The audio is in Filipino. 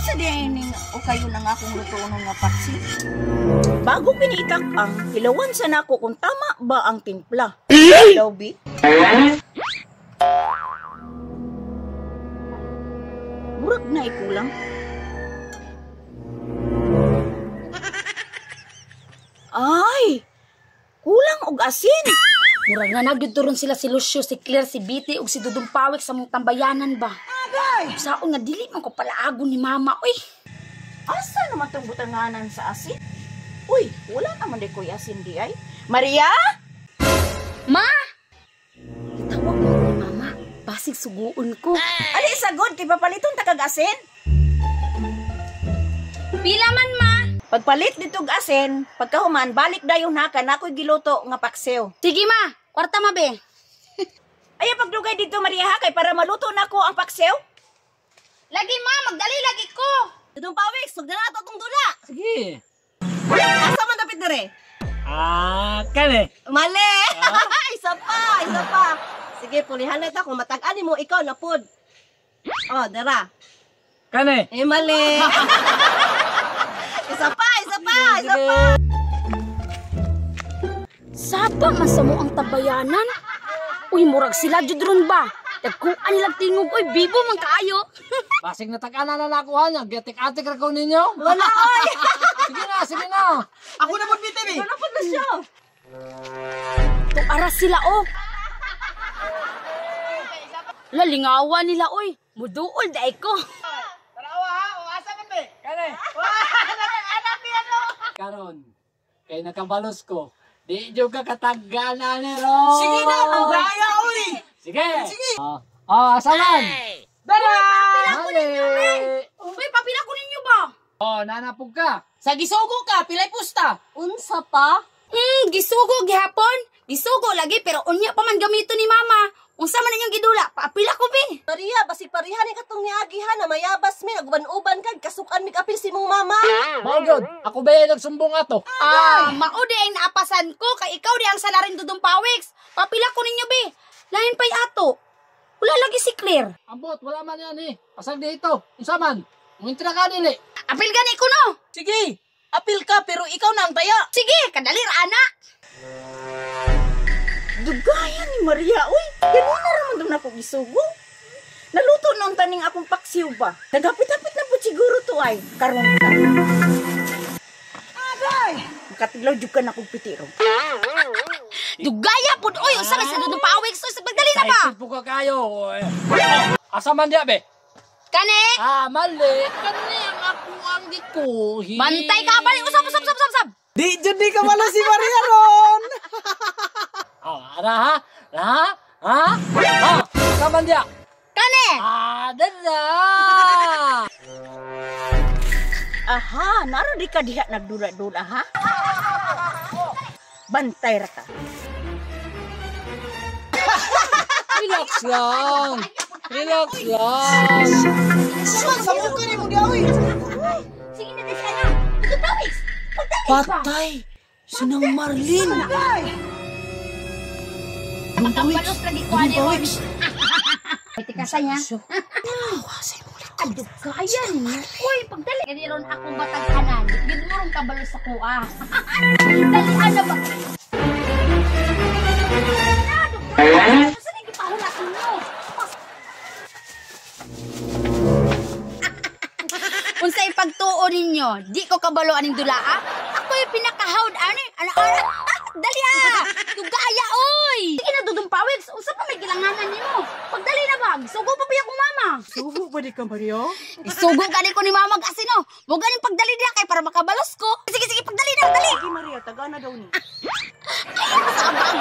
Sa dining o kayo na nga akong lutuon nga paksi. Bago pinitak ang hilawan sa nako kung tama ba ang timpla. Hello, B? Murag na ikulang. Ay! Kulang og asin. Murag nga nagyuturon sila si Lucio, si Claire, si Biti, ug si Dudong Pawik sa mong tambayanan ba? Agay! Saon nga dili man ko palaagon ni mama, uy. Asa naman itong butanganan sa asin? Uy, wala naman di ko'y asin di ay. Maria? Ma! Itawag mo ni mama, basig suguon ko. Ali, sagod, kay papaliton takag asin. Pila man, ma? Pagpalit ditog asin, pagkahuman, balik dayon na ka na ako'y giluto nga paksiw. Sige, ma. Kwarta, ma, be. Ay, pagdugay dito, Maria, ha, kay para maluto na ko ang paksiw. Lagi, ma. Magdali, lagi ko. Dudong Pawik, sugda na ito itong dula. Sige. Asa man dapit na rin? Kani. Mali! Isa pa. Sige, pulihan na ito. Kung matag-ani mo, ikaw na pod. Oh, dara. Kani. Mali. Isa pa. Sapa man sa mo ang tabayanan. Uy, murag sila jud ron ba? Dagkuan nilang tingog, uy, bibo man kaayo. Basig na tag-ana na nakuha niya. Gatik-atik ra ko ninyo. Wala, oy! Sige na. Ako na pod BTV. Wala pod na siya. Tuara sila, oh. Lalingawan nila, uy. Muduol, daay ko. Tarawa ha. O asa man be? Kani. Karon. Kay nakabalos ko. Di juga katagana ni Ron. Sige na, ang gaya, uy! Sige. Asaman. Dara! Uy, papila ko ninyo ba? Nanapog ka. Sa gisugo ka, pilay pusta. Unsa pa? Gisugo gihapon. Gisugo lagi pero unya pa man gamito ni mama. Unsa man ninyong gidula? Paapila ko be. Maria, basig parihan ni katong niagihan na mayabas mi, nagban-uban kag kasukan mi kapil si mong mama. Maugod. Ako ba yung nagsumbong ato? Maudi ay naapasan ko kay ikaw di ang salarin Dudong Pawiks. Papila ko ninyo be. Lain pa'y ato. Wala lagi si Claire. Ambot, wala man yan eh. Pasag dito. Unsa man? Muintra ka nili. Apil gani ko no. Sige, apil ka pero ikaw na ang taya. Sige, kadali ra ana. Dugayan ni Maria, uy. Ganun na raman doon ako gisugo. Naluto nung taning akong paksiw ba? Nagapit-apit na po siguro to ay. Karoon ka. Agay! Makatilaw dyan ka na kong pitiro. Dugaya pud oy, unsa man sa Dudong Pawiks? So, pagdali na ba? Excited po ka kayo. Asa man diya be? Kani? Mali. Kani ang ako ang diko. Bantay ka bali usap. Di ka malo si Maria ron. Ha? Asa man diya? Kani? Dala. Aha, naro di ka diha nagdula-dula ha? Bantay ra ka. Relax lang. Sampo ka ni mo diawi. Sige na dali na. Dudong Pawiks. Patay. Sinang Marlin. Balos lagi ko ani mo. Pwede ka saya. Aduk kaya ni. Uy, pagdali. Kani ron akong batag-anan. Gidmurong kabalos sa kuha. Dali ana ba? Saan yung gipahula ninyo? Unsay pagtuo ninyo? Di ko kabalo aning dula, ah? Ako yung pinakahawd, ani? Dali ah! Dugaya, oy! Sige na, Dudong Pawiks. Unsa pa may gilanganan nimo? Pagdali na ba? Sugo pa ba akong mama? Sugo ba di ka Maria? Isugo gani ko ni mama kasi no. Mo ganing pagdali niya kay para makabalos ko. Sige, pagdali na, dali. Sige Maria, taga na daw ni. Ay, sa abang